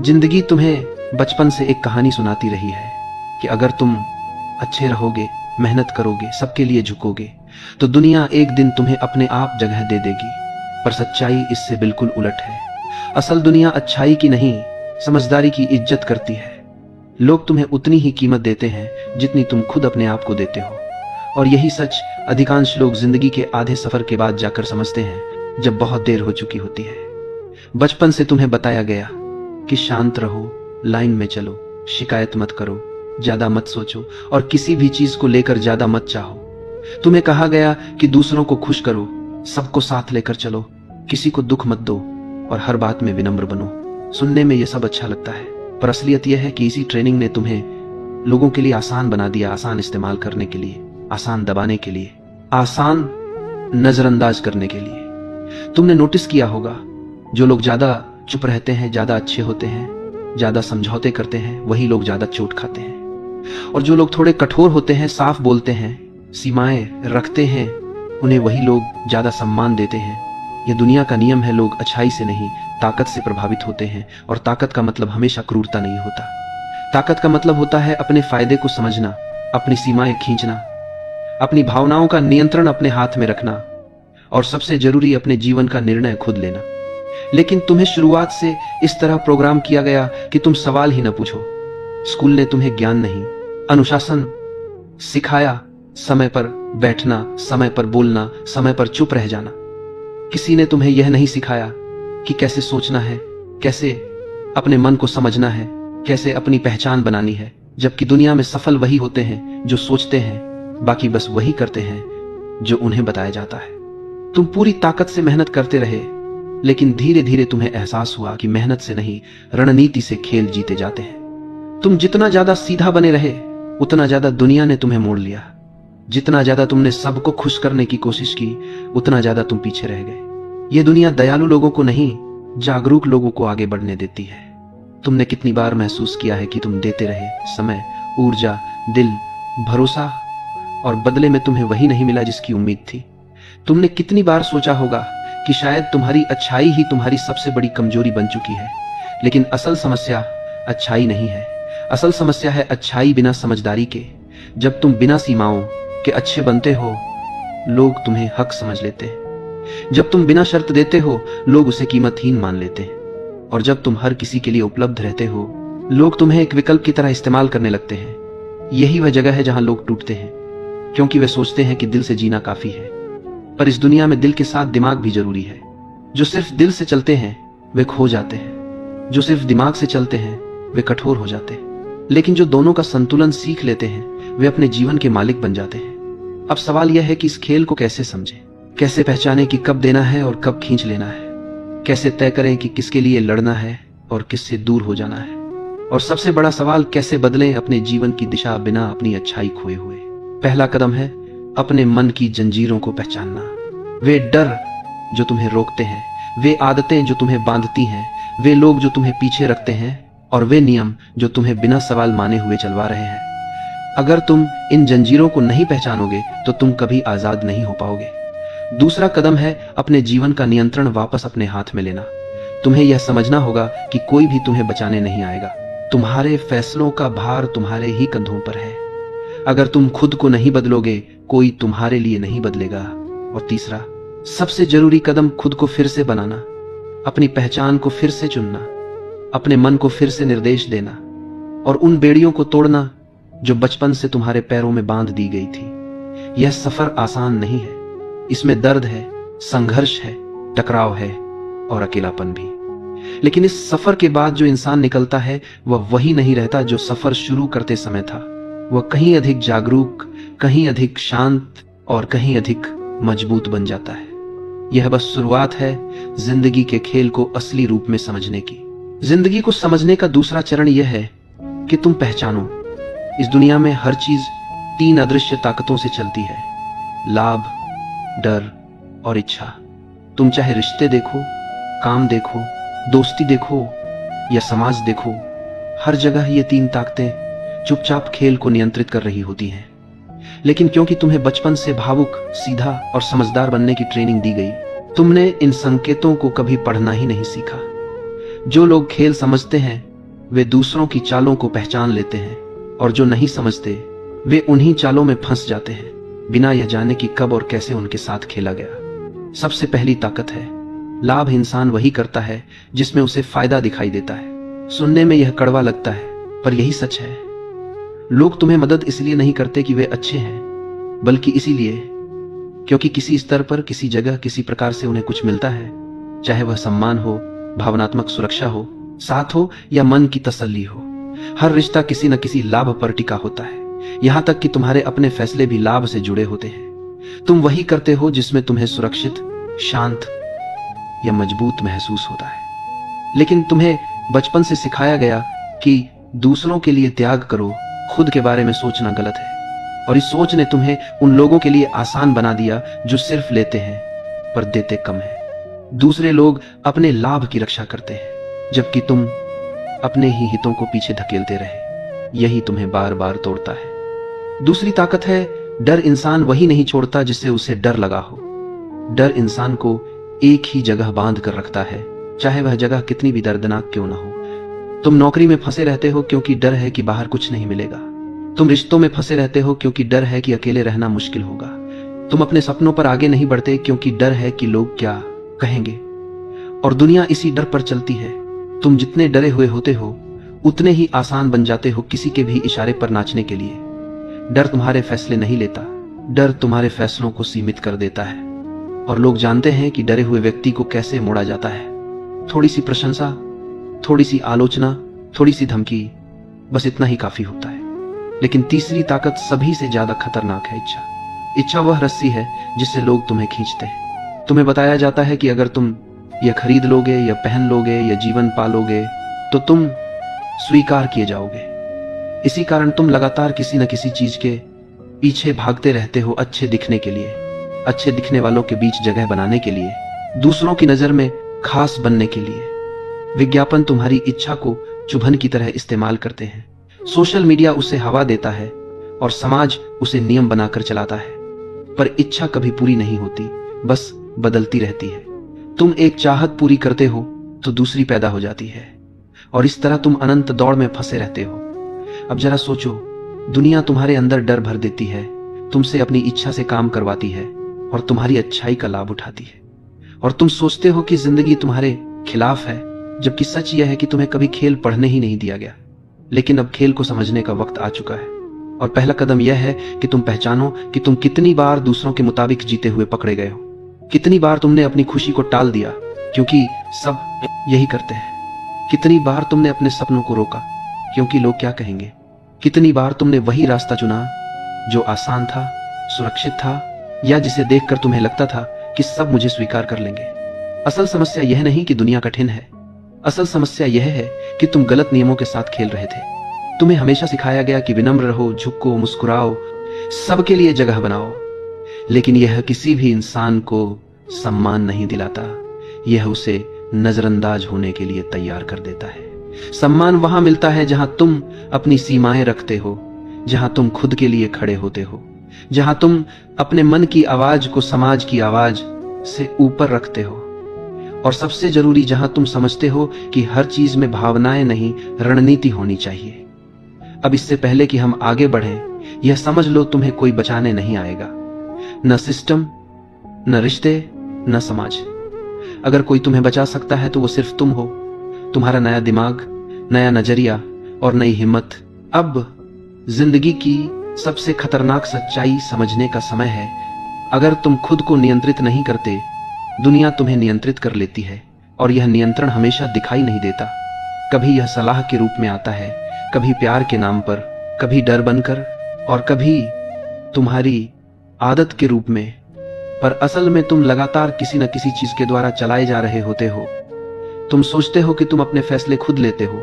जिंदगी तुम्हें बचपन से एक कहानी सुनाती रही है कि अगर तुम अच्छे रहोगे, मेहनत करोगे, सबके लिए झुकोगे तो दुनिया एक दिन तुम्हें अपने आप जगह दे देगी। पर सच्चाई इससे बिल्कुल उलट है। असल दुनिया अच्छाई की नहीं, समझदारी की इज्जत करती है। लोग तुम्हें उतनी ही कीमत देते हैं जितनी तुम खुद अपने आप को देते हो। और यही सच अधिकांश लोग जिंदगी के आधे सफर के बाद जाकर समझते हैं, जब बहुत देर हो चुकी होती है। बचपन से तुम्हें बताया गया कि शांत रहो, लाइन में चलो, शिकायत मत करो, ज्यादा मत सोचो और किसी भी चीज को लेकर ज्यादा मत चाहो। तुम्हें कहा गया कि दूसरों को खुश करो, सबको साथ लेकर चलो, किसी को दुख मत दो और हर बात में विनम्र बनो। सुनने में यह सब अच्छा लगता है, पर असलियत यह है कि इसी ट्रेनिंग ने तुम्हें लोगों के लिए आसान बना दिया। आसान इस्तेमाल करने के लिए, आसान दबाने के लिए, आसान नजरअंदाज करने के लिए। तुमने नोटिस किया होगा, जो लोग ज्यादा चुप रहते हैं, ज्यादा अच्छे होते हैं, ज्यादा समझौते करते हैं, वही लोग ज्यादा चोट खाते हैं। और जो लोग थोड़े कठोर होते हैं, साफ बोलते हैं, सीमाएं रखते हैं, उन्हें वही लोग ज्यादा सम्मान देते हैं। यह दुनिया का नियम है। लोग अच्छाई से नहीं, ताकत से प्रभावित होते हैं। और ताकत का मतलब हमेशा क्रूरता नहीं होता। ताकत का मतलब होता है अपने फायदे को समझना, अपनी सीमाएं खींचना, अपनी भावनाओं का नियंत्रण अपने हाथ में रखना और सबसे जरूरी अपने जीवन का निर्णय खुद लेना। लेकिन तुम्हें शुरुआत से इस तरह प्रोग्राम किया गया कि तुम सवाल ही न पूछो। स्कूल ने तुम्हें ज्ञान नहीं, अनुशासन सिखाया। समय पर बैठना, समय पर बोलना, समय पर चुप रह जाना। किसी ने तुम्हें यह नहीं सिखाया कि कैसे सोचना है, कैसे अपने मन को समझना है, कैसे अपनी पहचान बनानी है। जबकि दुनिया में सफल वही होते हैं जो सोचते हैं, बाकी बस वही करते हैं जो उन्हें बताया जाता है। तुम पूरी ताकत से मेहनत करते रहे, लेकिन धीरे धीरे तुम्हें एहसास हुआ कि मेहनत से नहीं, रणनीति से खेल जीते जाते हैं। तुम जितना ज्यादा सीधा बने रहे, उतना ज्यादा दुनिया ने तुम्हें मोड़ लिया। जितना ज्यादा तुमने सबको खुश करने की कोशिश की, उतना ज्यादा तुम पीछे रह गए। ये दुनिया दयालु लोगों को नहीं, जागरूक लोगों को आगे बढ़ने देती है। तुमने कितनी बार महसूस किया है कि तुम देते रहे, समय, ऊर्जा, दिल, भरोसा, और बदले में तुम्हें वही नहीं मिला जिसकी उम्मीद थी। तुमने कितनी बार सोचा होगा कि शायद तुम्हारी अच्छाई ही तुम्हारी सबसे बड़ी कमजोरी बन चुकी है। लेकिन असल समस्या अच्छाई नहीं है। असल समस्या है अच्छाई बिना समझदारी के। जब तुम बिना सीमाओं के अच्छे बनते हो, लोग तुम्हें हक समझ लेते हैं। जब तुम बिना शर्त देते हो, लोग उसे कीमतहीन मान लेते हैं। और जब तुम हर किसी के लिए उपलब्ध रहते हो, लोग तुम्हें एक विकल्प की तरह इस्तेमाल करने लगते हैं। यही वह जगह है जहां लोग टूटते हैं, क्योंकि वे सोचते हैं कि दिल से जीना काफी है। पर इस दुनिया में दिल के साथ दिमाग भी जरूरी है। जो सिर्फ दिल से चलते हैं वे खो जाते हैं, जो सिर्फ दिमाग से चलते हैं वे कठोर हो जाते हैं। लेकिन जो दोनों का संतुलन सीख लेते हैं, वे अपने जीवन के मालिक बन जाते हैं। अब सवाल यह है कि इस खेल को कैसे समझें, कैसे पहचानें कि कब देना है और कब खींच लेना है, कैसे तय करें कि किसके लिए लड़ना है और किससे दूर हो जाना है, और सबसे बड़ा सवाल, कैसे बदलें अपने जीवन की दिशा बिना अपनी अच्छाई खोए हुए। पहला कदम है अपने मन की जंजीरों को पहचानना। वे डर जो तुम्हें रोकते हैं, वे आदतें जो तुम्हें बांधती हैं, वे लोग जो तुम्हें पीछे रखते हैं, और वे नियम जो तुम्हें बिना सवाल माने हुए चलवा रहे हैं। अगर तुम इन जंजीरों को नहीं पहचानोगे तो तुम कभी आजाद नहीं हो पाओगे। दूसरा कदम है अपने जीवन का नियंत्रण वापस अपने हाथ में लेना। तुम्हें यह समझना होगा कि कोई भी तुम्हें बचाने नहीं आएगा। तुम्हारे फैसलों का भार तुम्हारे ही कंधों पर है। अगर तुम खुद को नहीं बदलोगे, कोई तुम्हारे लिए नहीं बदलेगा। और तीसरा, सबसे जरूरी कदम, खुद को फिर से बनाना, अपनी पहचान को फिर से चुनना, अपने मन को फिर से निर्देश देना और उन बेड़ियों को तोड़ना जो बचपन से तुम्हारे पैरों में बांध दी गई थी। यह सफर आसान नहीं है। इसमें दर्द है, संघर्ष है, टकराव है और अकेलापन भी। लेकिन इस सफर के बाद जो इंसान निकलता है, वह वही नहीं रहता जो सफर शुरू करते समय था। वह कहीं अधिक जागरूक, कहीं अधिक शांत और कहीं अधिक मजबूत बन जाता है। यह बस शुरुआत है जिंदगी के खेल को असली रूप में समझने की। जिंदगी को समझने का दूसरा चरण यह है कि तुम पहचानो, इस दुनिया में हर चीज 3 अदृश्य ताकतों से चलती है: लाभ, डर और इच्छा। तुम चाहे रिश्ते देखो, काम देखो, दोस्ती देखो या समाज देखो, हर जगह ये 3 ताकतें चुपचाप खेल को नियंत्रित कर रही होती हैं। लेकिन क्योंकि तुम्हें बचपन से भावुक, सीधा और समझदार बनने की ट्रेनिंग दी गई, तुमने इन संकेतों को कभी पढ़ना ही नहीं सीखा। जो लोग खेल समझते हैं वे दूसरों की चालों को पहचान लेते हैं, और जो नहीं समझते वे उन्हीं चालों में फंस जाते हैं, बिना यह जाने कि कब और कैसे उनके साथ खेला गया। सबसे पहली ताकत है लाभ। इंसान वही करता है जिसमें उसे फायदा दिखाई देता है। सुनने में यह कड़वा लगता है, पर यही सच है। लोग तुम्हें मदद इसलिए नहीं करते कि वे अच्छे हैं, बल्कि इसीलिए क्योंकि किसी स्तर पर, किसी जगह, किसी प्रकार से उन्हें कुछ मिलता है, चाहे वह सम्मान हो, भावनात्मक सुरक्षा हो, साथ हो या मन की तसल्ली हो। हर रिश्ता किसी न किसी लाभ पर टिका होता है, यहां तक कि तुम्हारे अपने फैसले भी लाभ से जुड़े होते हैं। तुम वही करते हो जिसमें तुम्हें सुरक्षित, शांत या मजबूत महसूस होता है। लेकिन तुम्हें बचपन से सिखाया गया कि दूसरों के लिए त्याग करो, खुद के बारे में सोचना गलत है। और इस सोच ने तुम्हें उन लोगों के लिए आसान बना दिया जो सिर्फ लेते हैं पर देते कम है। दूसरे लोग अपने लाभ की रक्षा करते हैं, जबकि तुम अपने ही हितों को पीछे धकेलते रहे। यही तुम्हें बार बार तोड़ता है। दूसरी ताकत है डर। इंसान वही नहीं छोड़ता जिससे उसे डर लगा हो। डर इंसान को एक ही जगह बांध कर रखता है, चाहे वह जगह कितनी भी दर्दनाक क्यों ना हो। तुम नौकरी में फंसे रहते हो क्योंकि डर है कि बाहर कुछ नहीं मिलेगा। तुम रिश्तों में फंसे रहते हो क्योंकि डर है कि अकेले रहना मुश्किल होगा। तुम अपने सपनों पर आगे नहीं बढ़ते क्योंकि डर है कि लोग क्या कहेंगे। और दुनिया इसी डर पर चलती है। तुम जितने डरे हुए होते हो उतने ही आसान बन जाते हो किसी के भी इशारे पर नाचने के लिए। डर तुम्हारे फैसले नहीं लेता, डर तुम्हारे फैसलों को सीमित कर देता है। और लोग जानते हैं कि डरे हुए व्यक्ति को कैसे मोड़ा जाता है। थोड़ी सी प्रशंसा, थोड़ी सी आलोचना, थोड़ी सी धमकी, बस इतना ही काफी होता है। लेकिन तीसरी ताकत सभी से ज्यादा खतरनाक है इच्छा। इच्छा वह रस्सी है जिससे लोग तुम्हें खींचते हैं। तुम्हें बताया जाता है कि अगर तुम यह खरीद लोगे या पहन लोगे या जीवन पालोगे तो तुम स्वीकार किए जाओगे। इसी कारण तुम लगातार किसी न किसी चीज के पीछे भागते रहते हो, अच्छे दिखने के लिए, अच्छे दिखने वालों के बीच जगह बनाने के लिए, दूसरों की नजर में खास बनने के लिए। विज्ञापन तुम्हारी इच्छा को चुभन की तरह इस्तेमाल करते हैं। सोशल मीडिया उसे हवा देता है और समाज उसे नियम बनाकर चलाता है। पर इच्छा कभी पूरी नहीं होती, बस बदलती रहती है। तुम एक चाहत पूरी करते हो तो दूसरी पैदा हो जाती है, और इस तरह तुम अनंत दौड़ में फंसे रहते हो। अब जरा सोचो, दुनिया तुम्हारे अंदर डर भर देती है, तुमसे अपनी इच्छा से काम करवाती है और तुम्हारी अच्छाई का लाभ उठाती है। और तुम सोचते हो कि जिंदगी तुम्हारे खिलाफ है, जबकि सच यह है कि तुम्हें कभी खेल पढ़ने ही नहीं दिया गया। लेकिन अब खेल को समझने का वक्त आ चुका है, और पहला कदम यह है कि तुम पहचानो कि तुम कितनी बार दूसरों के मुताबिक जीते हुए पकड़े गए हो। कितनी बार तुमने अपनी खुशी को टाल दिया क्योंकि सब यही करते हैं। कितनी बार तुमने अपने सपनों को रोका क्योंकि लोग क्या कहेंगे। कितनी बार तुमने वही रास्ता चुना जो आसान था, सुरक्षित था, या जिसे देखकर तुम्हें लगता था कि सब मुझे स्वीकार कर लेंगे। असल समस्या यह नहीं कि दुनिया कठिन है, असल समस्या यह है कि तुम गलत नियमों के साथ खेल रहे थे। तुम्हें हमेशा सिखाया गया कि विनम्र रहो, झुको, मुस्कुराओ, सबके लिए जगह बनाओ। लेकिन यह किसी भी इंसान को सम्मान नहीं दिलाता, यह उसे नजरअंदाज होने के लिए तैयार कर देता है। सम्मान वहां मिलता है जहां तुम अपनी सीमाएं रखते हो, जहां तुम खुद के लिए खड़े होते हो, जहां तुम अपने मन की आवाज को समाज की आवाज से ऊपर रखते हो, और सबसे जरूरी जहां तुम समझते हो कि हर चीज में भावनाएं नहीं, रणनीति होनी चाहिए। अब इससे पहले कि हम आगे बढ़ें, यह समझ लो, तुम्हें कोई बचाने नहीं आएगा। न सिस्टम, न रिश्ते, न समाज। अगर कोई तुम्हें बचा सकता है तो वो सिर्फ तुम हो, तुम्हारा नया दिमाग, नया नजरिया और नई हिम्मत। अब जिंदगी की सबसे खतरनाक सच्चाई समझने का समय है। अगर तुम खुद को नियंत्रित नहीं करते, दुनिया तुम्हें नियंत्रित कर लेती है, और यह नियंत्रण हमेशा दिखाई नहीं देता। कभी यह सलाह के रूप में आता है, कभी प्यार के नाम पर, कभी डर बनकर, और कभी तुम्हारी आदत के रूप में। पर असल में तुम लगातार किसी न किसी चीज के द्वारा चलाए जा रहे होते हो। तुम सोचते हो कि तुम अपने फैसले खुद लेते हो,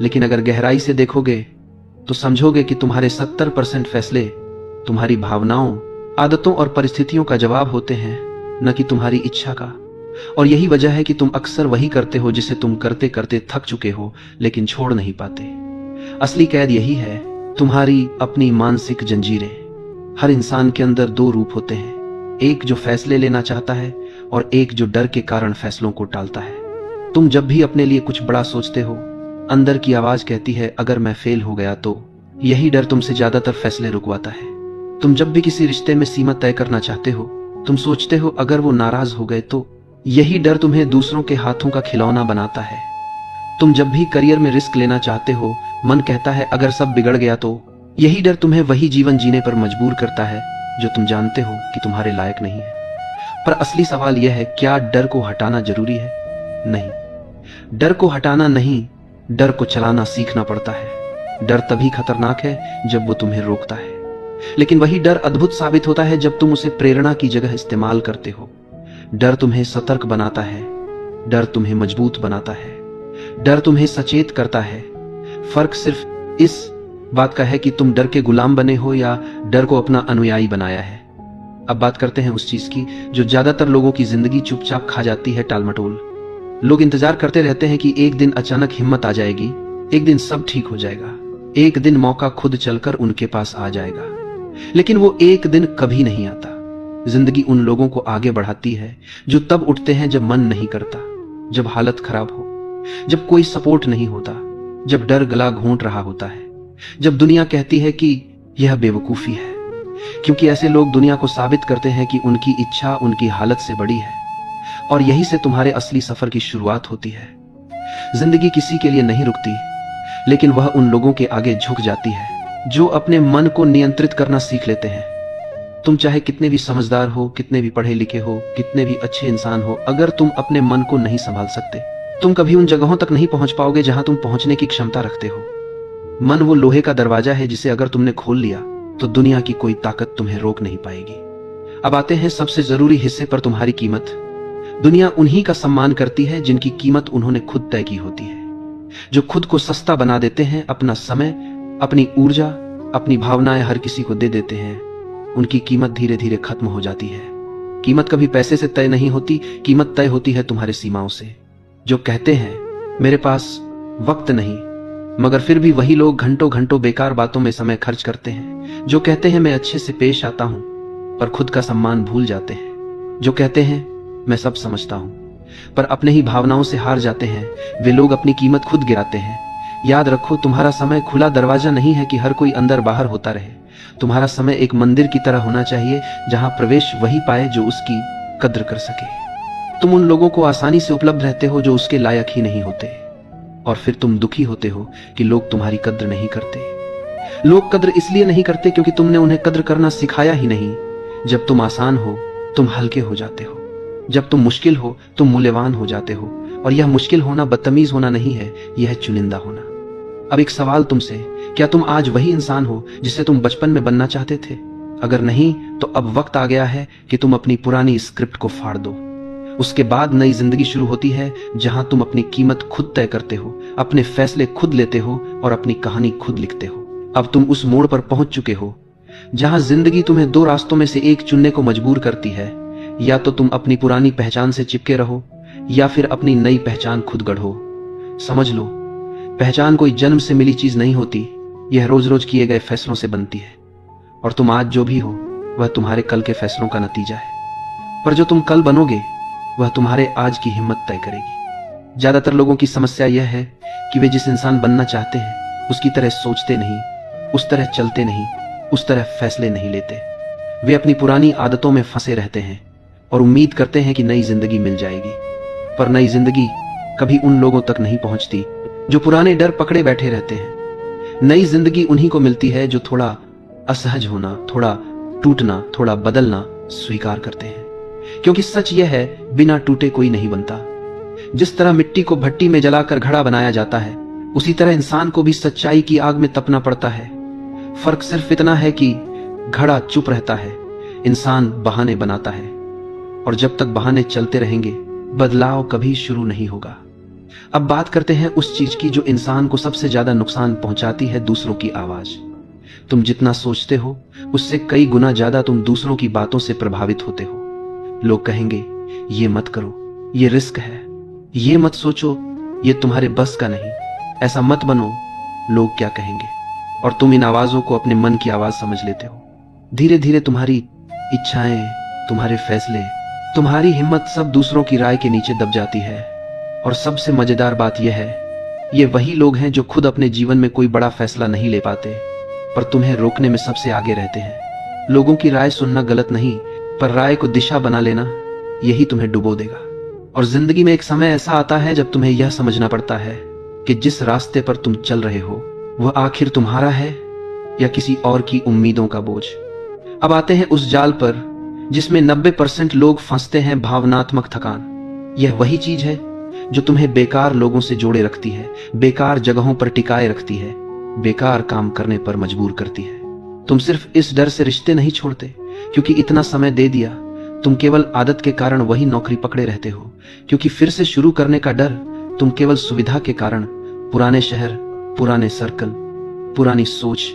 लेकिन अगर गहराई से देखोगे तो समझोगे कि तुम्हारे 70% फैसले तुम्हारी भावनाओं, आदतों और परिस्थितियों का जवाब होते हैं, न कि तुम्हारी इच्छा का। और यही वजह है कि तुम अक्सर वही करते हो जिसे तुम करते करते थक चुके हो, लेकिन छोड़ नहीं पाते। असली कैद यही है, तुम्हारी अपनी मानसिक जंजीरें। हर इंसान के अंदर दो रूप होते हैं, एक जो फैसले लेना चाहता है और एक जो डर के कारण फैसलों को टालता है। तुम जब भी अपने लिए कुछ बड़ा सोचते हो, अंदर की आवाज कहती है अगर मैं फेल हो गया तो। यही डर तुमसे ज्यादातर फैसले रुकवाता है। तुम जब भी किसी रिश्ते में सीमा तय करना चाहते हो, तुम सोचते हो अगर वो नाराज हो गए तो। यही डर तुम्हें दूसरों के हाथों का खिलौना बनाता है। तुम जब भी करियर में रिस्क लेना चाहते हो, मन कहता है अगर सब बिगड़ गया तो। यही डर तुम्हें वही जीवन जीने पर मजबूर करता है जो तुम जानते हो कि तुम्हारे लायक नहीं है। पर असली सवाल यह है, क्या डर को हटाना जरूरी है? नहीं, डर को हटाना नहीं, डर को चलाना सीखना पड़ता है। डर तभी खतरनाक है जब वो तुम्हें रोकता है, लेकिन वही डर अद्भुत साबित होता है जब तुम उसे प्रेरणा की जगह इस्तेमाल करते हो। डर तुम्हें सतर्क बनाता है, डर तुम्हें मजबूत बनाता है, डर तुम्हें सचेत करता है। फर्क सिर्फ इस बात का है कि तुम डर के गुलाम बने हो या डर को अपना अनुयायी बनाया है। अब बात करते हैं उस चीज की जो ज्यादातर लोगों की जिंदगी चुपचाप खा जाती है, टालमटोल। लोग इंतजार करते रहते हैं कि एक दिन अचानक हिम्मत आ जाएगी, एक दिन सब ठीक हो जाएगा, एक दिन मौका खुद चलकर उनके पास आ जाएगा। लेकिन वो एक दिन कभी नहीं आता। जिंदगी उन लोगों को आगे बढ़ाती है जो तब उठते हैं जब मन नहीं करता, जब हालत खराब हो, जब कोई सपोर्ट नहीं होता, जब डर गला घोंट रहा होता है, जब दुनिया कहती है कि यह बेवकूफी है। क्योंकि ऐसे लोग दुनिया को साबित करते हैं कि उनकी इच्छा उनकी हालत से बड़ी है, और यही से तुम्हारे असली सफर की शुरुआत होती है। जिंदगी किसी के लिए नहीं रुकती, लेकिन वह उन लोगों के आगे झुक जाती है जो अपने मन को नियंत्रित करना सीख लेते हैं। तुम चाहे कितने भी समझदार हो, कितने भी पढ़े लिखे हो, कितने भी अच्छे इंसान हो, अगर तुम अपने मन को नहीं संभाल सकते, तुम कभी उन जगहों तक नहीं पहुंच पाओगे जहां तुम पहुंचने की क्षमता रखते हो। मन वो लोहे का दरवाजा है जिसे अगर तुमने खोल लिया तो दुनिया की कोई ताकत तुम्हें रोक नहीं पाएगी। अब आते हैं सबसे जरूरी हिस्से पर, तुम्हारी कीमत। दुनिया उन्हीं का सम्मान करती है जिनकी कीमत उन्होंने खुद तय की होती है, जो खुद को सस्ता बना देते हैं, अपना समय, अपनी ऊर्जा, अपनी भावनाएं हर किसी को दे देते हैं। उनकी कीमत धीरे धीरे खत्म हो जाती है। कीमत कभी पैसे से तय नहीं होती, कीमत तय होती है तुम्हारे सीमाओं से। जो कहते हैं मेरे पास वक्त नहीं, मगर फिर भी वही लोग घंटों घंटों बेकार बातों में समय खर्च करते हैं। जो कहते हैं मैं अच्छे से पेश आता हूं, पर खुद का सम्मान भूल जाते हैं। जो कहते हैं मैं सब समझता हूं, पर अपने ही भावनाओं से हार जाते हैं, वे लोग अपनी कीमत खुद गिराते हैं। याद रखो, तुम्हारा समय खुला दरवाजा नहीं है कि हर कोई अंदर बाहर होता रहे। तुम्हारा समय एक मंदिर की तरह होना चाहिए जहां प्रवेश वही पाए जो उसकी कद्र कर सके। तुम उन लोगों को आसानी से उपलब्ध रहते हो जो उसके लायक ही नहीं होते, और फिर तुम दुखी होते हो कि लोग तुम्हारी कद्र नहीं करते। लोग कद्र इसलिए नहीं करते क्योंकि तुमने उन्हें कद्र करना सिखाया ही नहीं। जब तुम आसान हो तुम हल्के हो जाते हो, जब तुम मुश्किल हो तुम मूल्यवान हो जाते हो। और यह मुश्किल होना बदतमीज होना नहीं है, यह चुनिंदा होना। अब एक सवाल तुमसे, क्या तुम आज वही इंसान हो जिसे तुम बचपन में बनना चाहते थे? अगर नहीं, तो अब वक्त आ गया है कि तुम अपनी पुरानी स्क्रिप्ट को फाड़ दो। उसके बाद नई जिंदगी शुरू होती है जहां तुम अपनी कीमत खुद तय करते हो, अपने फैसले खुद लेते हो और अपनी कहानी खुद लिखते हो। अब तुम उस मोड़ पर पहुंच चुके हो जहां जिंदगी तुम्हें दो रास्तों में से एक चुनने को मजबूर करती है। या तो तुम अपनी पुरानी पहचान से चिपके रहो, या फिर अपनी नई पहचान खुद गढ़ो। समझ लो, पहचान कोई जन्म से मिली चीज नहीं होती, यह रोज रोज किए गए फैसलों से बनती है। और तुम आज जो भी हो वह तुम्हारे कल के फैसलों का नतीजा है, पर जो तुम कल बनोगे वह तुम्हारे आज की हिम्मत तय करेगी। ज्यादातर लोगों की समस्या यह है कि वे जिस इंसान बनना चाहते हैं उसकी तरह सोचते नहीं, उस तरह चलते नहीं, उस तरह फैसले नहीं लेते। वे अपनी पुरानी आदतों में फंसे रहते हैं और उम्मीद करते हैं कि नई जिंदगी मिल जाएगी। पर नई जिंदगी कभी उन लोगों तक नहीं पहुंचती जो पुराने डर पकड़े बैठे रहते हैं। नई जिंदगी उन्हीं को मिलती है जो थोड़ा असहज होना, थोड़ा टूटना, थोड़ा बदलना स्वीकार करते हैं। क्योंकि सच यह है, बिना टूटे कोई नहीं बनता। जिस तरह मिट्टी को भट्टी में जलाकर घड़ा बनाया जाता है, उसी तरह इंसान को भी सच्चाई की आग में तपना पड़ता है। फर्क सिर्फ इतना है कि घड़ा चुप रहता है, इंसान बहाने बनाता है। और जब तक बहाने चलते रहेंगे बदलाव कभी शुरू नहीं होगा। अब बात करते हैं उस चीज की जो इंसान को सबसे ज्यादा नुकसान पहुंचाती है, दूसरों की आवाज। तुम जितना सोचते हो उससे कई गुना ज्यादा तुम दूसरों की बातों से प्रभावित होते हो। लोग कहेंगे ये मत करो, ये रिस्क है, ये मत सोचो, ये तुम्हारे बस का नहीं, ऐसा मत बनो, लोग क्या कहेंगे। और तुम इन आवाजों को अपने मन की आवाज समझ लेते हो। धीरे धीरे तुम्हारी इच्छाएं, तुम्हारे फैसले, तुम्हारी हिम्मत सब दूसरों की राय के नीचे दब जाती है। और सबसे मजेदार बात यह है ये वही लोग हैं जो खुद अपने जीवन में कोई बड़ा फैसला नहीं ले पाते, पर तुम्हें रोकने में सबसे आगे रहते हैं। लोगों की राय सुनना गलत नहीं, पर राय को दिशा बना लेना, यही तुम्हें डुबो देगा। और जिंदगी में एक समय ऐसा आता है जब तुम्हें यह समझना पड़ता है कि जिस रास्ते पर तुम चल रहे हो वह आखिर तुम्हारा है या किसी और की उम्मीदों का बोझ। अब आते हैं उस जाल पर जिसमें 90% लोग फंसते हैं, भावनात्मक थकान। यह वही चीज है जो तुम्हें बेकार लोगों से जोड़े रखती है, बेकार जगहों पर टिकाए रखती है, बेकार काम करने पर मजबूर करती है। तुम सिर्फ इस डर से रिश्ते नहीं छोड़ते क्योंकि इतना समय दे दिया, तुम केवल आदत के कारण वही नौकरी पकड़े रहते हो क्योंकि फिर से शुरू करने का डर, तुम केवल सुविधा के कारण पुराने शहर, पुराने सर्कल, पुरानी सोच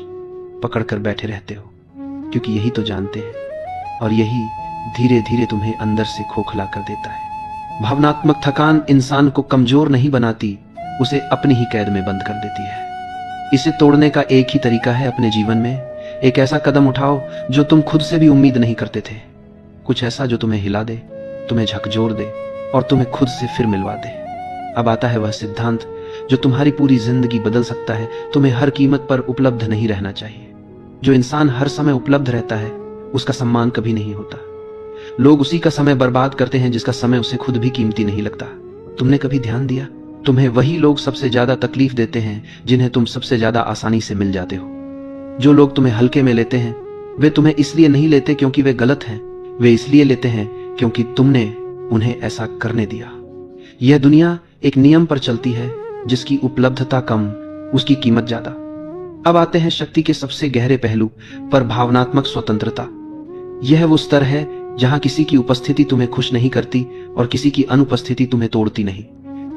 पकड़कर बैठे रहते हो क्योंकि यही तो जानते हैं और यही धीरे धीरे तुम्हें अंदर से खोखला कर देता है। भावनात्मक थकान इंसान को कमजोर नहीं बनाती, उसे अपनी ही कैद में बंद कर देती है। इसे तोड़ने का एक ही तरीका है, अपने जीवन में एक ऐसा कदम उठाओ जो तुम खुद से भी उम्मीद नहीं करते थे। कुछ ऐसा जो तुम्हें हिला दे, तुम्हें झकझोर दे और तुम्हें खुद से फिर मिलवा दे। अब आता है वह सिद्धांत जो तुम्हारी पूरी जिंदगी बदल सकता है। तुम्हें हर कीमत पर उपलब्ध नहीं रहना चाहिए। जो इंसान हर समय उपलब्ध रहता है उसका सम्मान कभी नहीं होता। लोग उसी का समय बर्बाद करते हैं जिसका समय उसे खुद भी कीमती नहीं लगता। तुमने कभी ध्यान दिया, तुम्हें वही लोग सबसे ज्यादा तकलीफ देते हैं जिन्हें तुम सबसे ज्यादा आसानी से मिल जाते हो। जो लोग तुम्हें हल्के में लेते हैं वे तुम्हें इसलिए नहीं लेते क्योंकि वे गलत हैं, वे इसलिए लेते हैं क्योंकि तुमने उन्हें ऐसा करने दिया। यह दुनिया एक नियम पर चलती है, जिसकी उपलब्धता कम उसकी कीमत ज्यादा। अब आते हैं शक्ति के सबसे गहरे पहलू पर, भावनात्मक स्वतंत्रता। यह वो स्तर है जहां किसी की उपस्थिति तुम्हें खुश नहीं करती और किसी की अनुपस्थिति तुम्हें तोड़ती नहीं।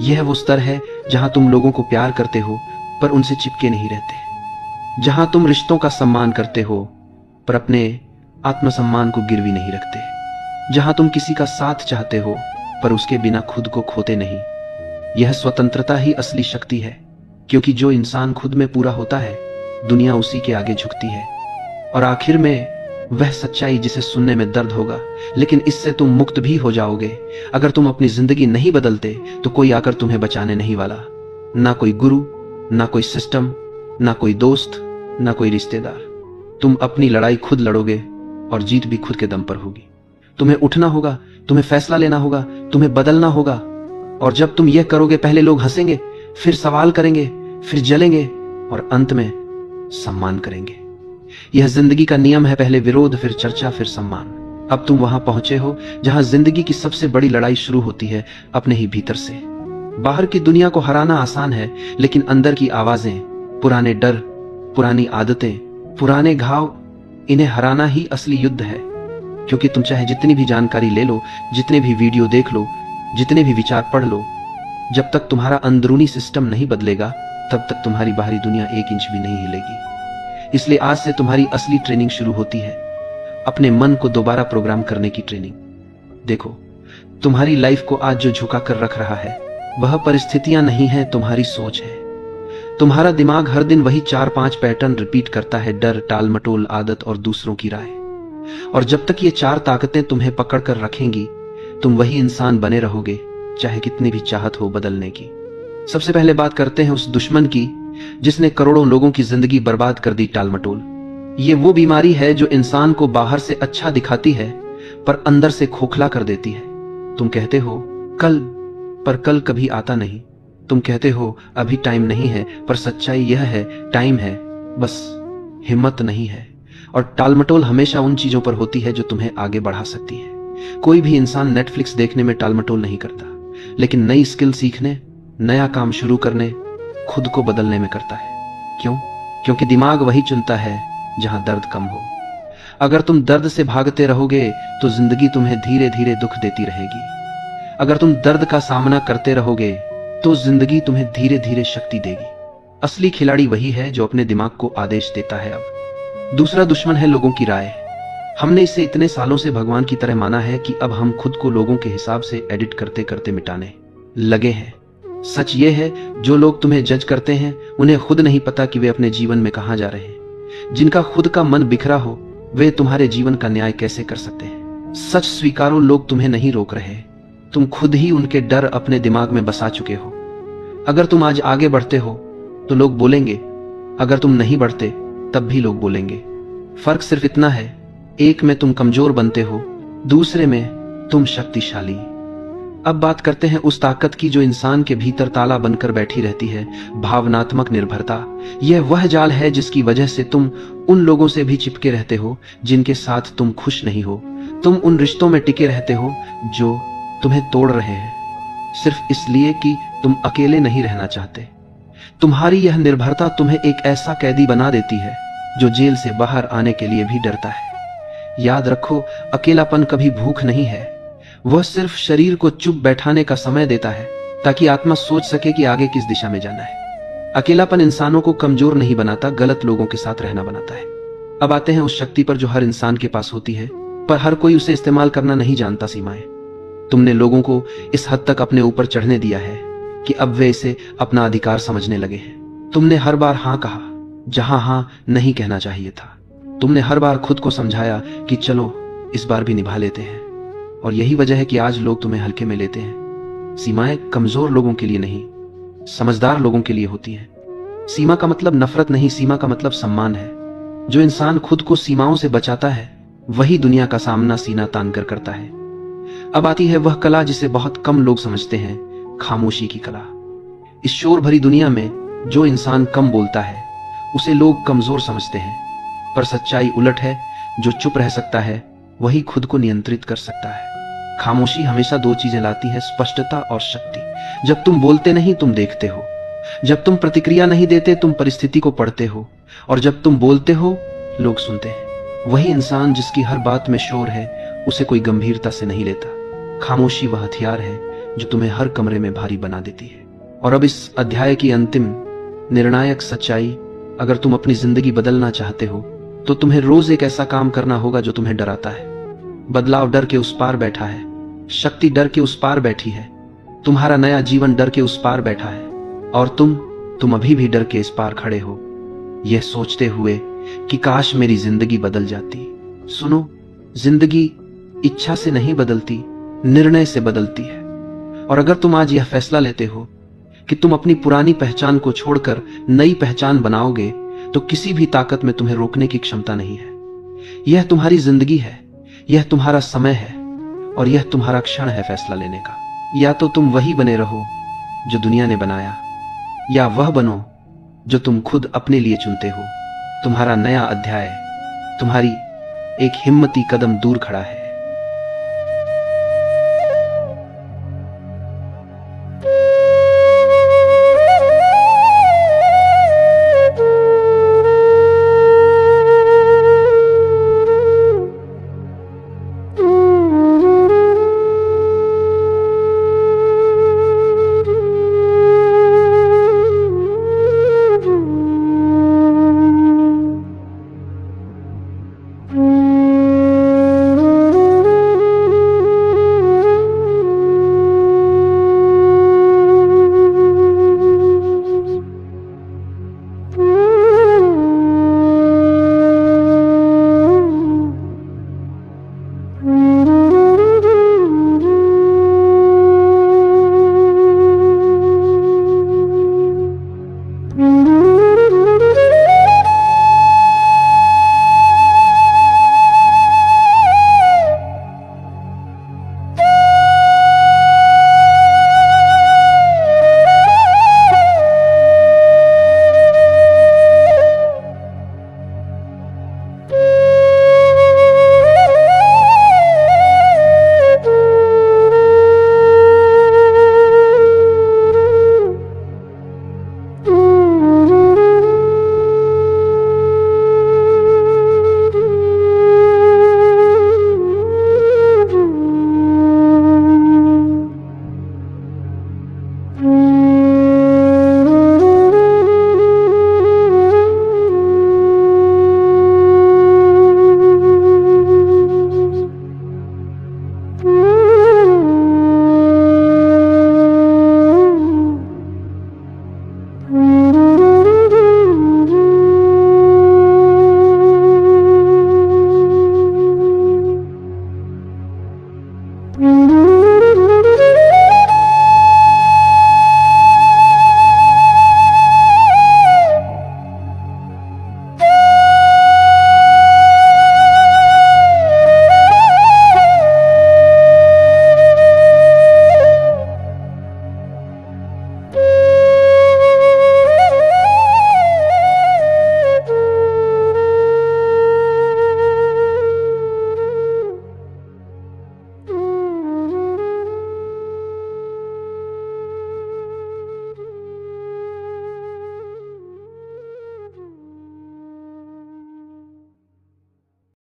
यह वो स्तर है जहां तुम लोगों को प्यार करते हो पर उनसे चिपके नहीं रहते, जहां तुम रिश्तों का सम्मान करते हो पर अपने आत्मसम्मान को गिरवी नहीं रखते, जहां तुम किसी का साथ चाहते हो पर उसके बिना खुद को खोते नहीं। यह स्वतंत्रता ही असली शक्ति है, क्योंकि जो इंसान खुद में पूरा होता है दुनिया उसी के आगे झुकती है। और आखिर में वह सच्चाई जिसे सुनने में दर्द होगा, लेकिन इससे तुम मुक्त भी हो जाओगे। अगर तुम अपनी जिंदगी नहीं बदलते तो कोई आकर तुम्हें बचाने नहीं वाला, ना कोई गुरु, ना कोई सिस्टम, ना कोई दोस्त, ना कोई रिश्तेदार। तुम अपनी लड़ाई खुद लड़ोगे और जीत भी खुद के दम पर होगी। तुम्हें उठना होगा, तुम्हें फैसला लेना होगा, तुम्हें बदलना होगा। और जब तुम यह करोगे पहले लोग हंसेंगे, फिर सवाल करेंगे, फिर जलेंगे और अंत में सम्मान करेंगे। यह जिंदगी का नियम है, पहले विरोध, फिर चर्चा, फिर सम्मान। अब तुम वहां पहुंचे हो जहां जिंदगी की सबसे बड़ी लड़ाई शुरू होती है, अपने ही भीतर से। बाहर की दुनिया को हराना आसान है, लेकिन अंदर की आवाजें, पुराने डर, पुरानी आदतें, पुराने घाव, इन्हें हराना ही असली युद्ध है। क्योंकि तुम चाहे जितनी भी जानकारी ले लो, जितने भी वीडियो देख लो, जितने भी विचार पढ़ लो, जब तक तुम्हारा अंदरूनी सिस्टम नहीं बदलेगा तब तक तुम्हारी बाहरी दुनिया 1 इंच भी नहीं हिलेगी। इसलिए आज से तुम्हारी असली ट्रेनिंग शुरू होती है, अपने मन को दोबारा प्रोग्राम करने की ट्रेनिंग। देखो, तुम्हारी लाइफ को आज जो झुका कर रख रहा है वह परिस्थितियां नहीं है, तुम्हारी सोच है। तुम्हारा दिमाग हर दिन वही 4-5 पैटर्न रिपीट करता है, डर, टालमटोल, आदत और दूसरों की राय। और जब तक ये 4 ताकतें तुम्हें पकड़ कर रखेंगी तुम वही इंसान बने रहोगे, चाहे कितनी भी चाहत हो बदलने की। सबसे पहले बात करते हैं उस दुश्मन की जिसने करोड़ों लोगों की जिंदगी बर्बाद कर दी, टालमटोल। ये वो बीमारी है जो इंसान को बाहर से अच्छा दिखाती है पर अंदर से खोखला कर देती है। तुम कहते हो कल, पर कल कभी आता नहीं। तुम कहते हो अभी टाइम नहीं है, पर सच्चाई यह है टाइम है, बस हिम्मत नहीं है। और टालमटोल हमेशा उन चीजों पर होती है जो तुम्हें आगे बढ़ा सकती है। कोई भी इंसान नेटफ्लिक्स देखने में टालमटोल नहीं करता, लेकिन नई स्किल सीखने, नया काम शुरू करने, खुद को बदलने में करता है। क्यों? क्योंकि दिमाग वही चुनता है जहां दर्द कम हो। अगर तुम दर्द से भागते रहोगे तो जिंदगी तुम्हें धीरे धीरे दुख देती रहेगी। अगर तुम दर्द का सामना करते रहोगे तो जिंदगी तुम्हें धीरे धीरे शक्ति देगी। असली खिलाड़ी वही है जो अपने दिमाग को आदेश देता है। अब दूसरा दुश्मन है लोगों की राय। हमने इसे इतने सालों से भगवान की तरह माना है कि अब हम खुद को लोगों के हिसाब से एडिट करते करते मिटाने लगे हैं। सच ये है, जो लोग तुम्हें जज करते हैं उन्हें खुद नहीं पता कि वे अपने जीवन में कहां जा रहे हैं। जिनका खुद का मन बिखरा हो वे तुम्हारे जीवन का न्याय कैसे कर सकते हैं? सच स्वीकारो, लोग तुम्हें नहीं रोक रहे, तुम खुद ही उनके डर अपने दिमाग में बसा चुके हो। अगर तुम आज आगे बढ़ते हो तो लोग बोलेंगे, अगर तुम नहीं बढ़ते तब भी लोग बोलेंगे। फर्क सिर्फ इतना है, एक में तुम कमजोर बनते हो, दूसरे में तुम शक्तिशाली। अब बात करते हैं उस ताकत की जो इंसान के भीतर ताला बनकर बैठी रहती है, भावनात्मक निर्भरता। यह वह जाल है जिसकी वजह से तुम उन लोगों से भी चिपके रहते हो जिनके साथ तुम खुश नहीं हो। तुम उन रिश्तों में टिके रहते हो जो तुम्हें तोड़ रहे हैं, सिर्फ इसलिए कि तुम अकेले नहीं रहना चाहते। तुम्हारी यह निर्भरता तुम्हें एक ऐसा कैदी बना देती है जो जेल से बाहर आने के लिए भी डरता है। याद रखो, अकेलापन कभी भूख नहीं है, वह सिर्फ शरीर को चुप बैठाने का समय देता है ताकि आत्मा सोच सके कि आगे किस दिशा में जाना है। अकेलापन इंसानों को कमजोर नहीं बनाता, गलत लोगों के साथ रहना बनाता है। अब आते हैं उस शक्ति पर जो हर इंसान के पास होती है, पर हर कोई उसे इस्तेमाल करना नहीं जानता। सीमाएं। तुमने लोगों को इस हद तक अपने ऊपर चढ़ने दिया है कि अब वे इसे अपना अधिकार समझने लगे हैं। तुमने हर बार हां कहा जहां हां नहीं कहना चाहिए था। तुमने हर बार खुद को समझाया कि चलो इस बार भी निभा लेते हैं, और यही वजह है कि आज लोग तुम्हें हल्के में लेते हैं। सीमाएं कमजोर लोगों के लिए नहीं, समझदार लोगों के लिए होती हैं। सीमा का मतलब नफरत नहीं, सीमा का मतलब सम्मान है। जो इंसान खुद को सीमाओं से बचाता है वही दुनिया का सामना सीना तान कर करता है। अब आती है वह कला जिसे बहुत कम लोग समझते हैं, खामोशी की कला। इस शोर भरी दुनिया में जो इंसान कम बोलता है उसे लोग कमजोर समझते हैं, पर सच्चाई उलट है। जो चुप रह सकता है वही खुद को नियंत्रित कर सकता है। खामोशी हमेशा दो चीजें लाती है, स्पष्टता और शक्ति। जब तुम बोलते नहीं तुम देखते हो, जब तुम प्रतिक्रिया नहीं देते तुम परिस्थिति को पढ़ते हो, और जब तुम बोलते हो लोग सुनते हैं। वही इंसान जिसकी हर बात में शोर है उसे कोई गंभीरता से नहीं लेता। खामोशी वह हथियार है जो तुम्हें हर कमरे में भारी बना देती है। और अब इस अध्याय की अंतिम निर्णायक सच्चाई, अगर तुम अपनी जिंदगी बदलना चाहते हो तो तुम्हें रोज एक ऐसा काम करना होगा जो तुम्हें डराता है। बदलाव डर के उस पार बैठा है, शक्ति डर के उस पार बैठी है, तुम्हारा नया जीवन डर के उस पार बैठा है, और तुम अभी भी डर के इस पार खड़े हो, यह सोचते हुए कि काश मेरी जिंदगी बदल जाती। सुनो, जिंदगी इच्छा से नहीं बदलती, निर्णय से बदलती है। और अगर तुम आज यह फैसला लेते हो कि तुम अपनी पुरानी पहचान को छोड़कर नई पहचान बनाओगे, तो किसी भी ताकत में तुम्हें रोकने की क्षमता नहीं है। यह तुम्हारी जिंदगी है, यह तुम्हारा समय है, और यह तुम्हारा क्षण है फैसला लेने का। या तो तुम वही बने रहो जो दुनिया ने बनाया, या वह बनो जो तुम खुद अपने लिए चुनते हो। तुम्हारा नया अध्याय तुम्हारी एक हिम्मती कदम दूर खड़ा है।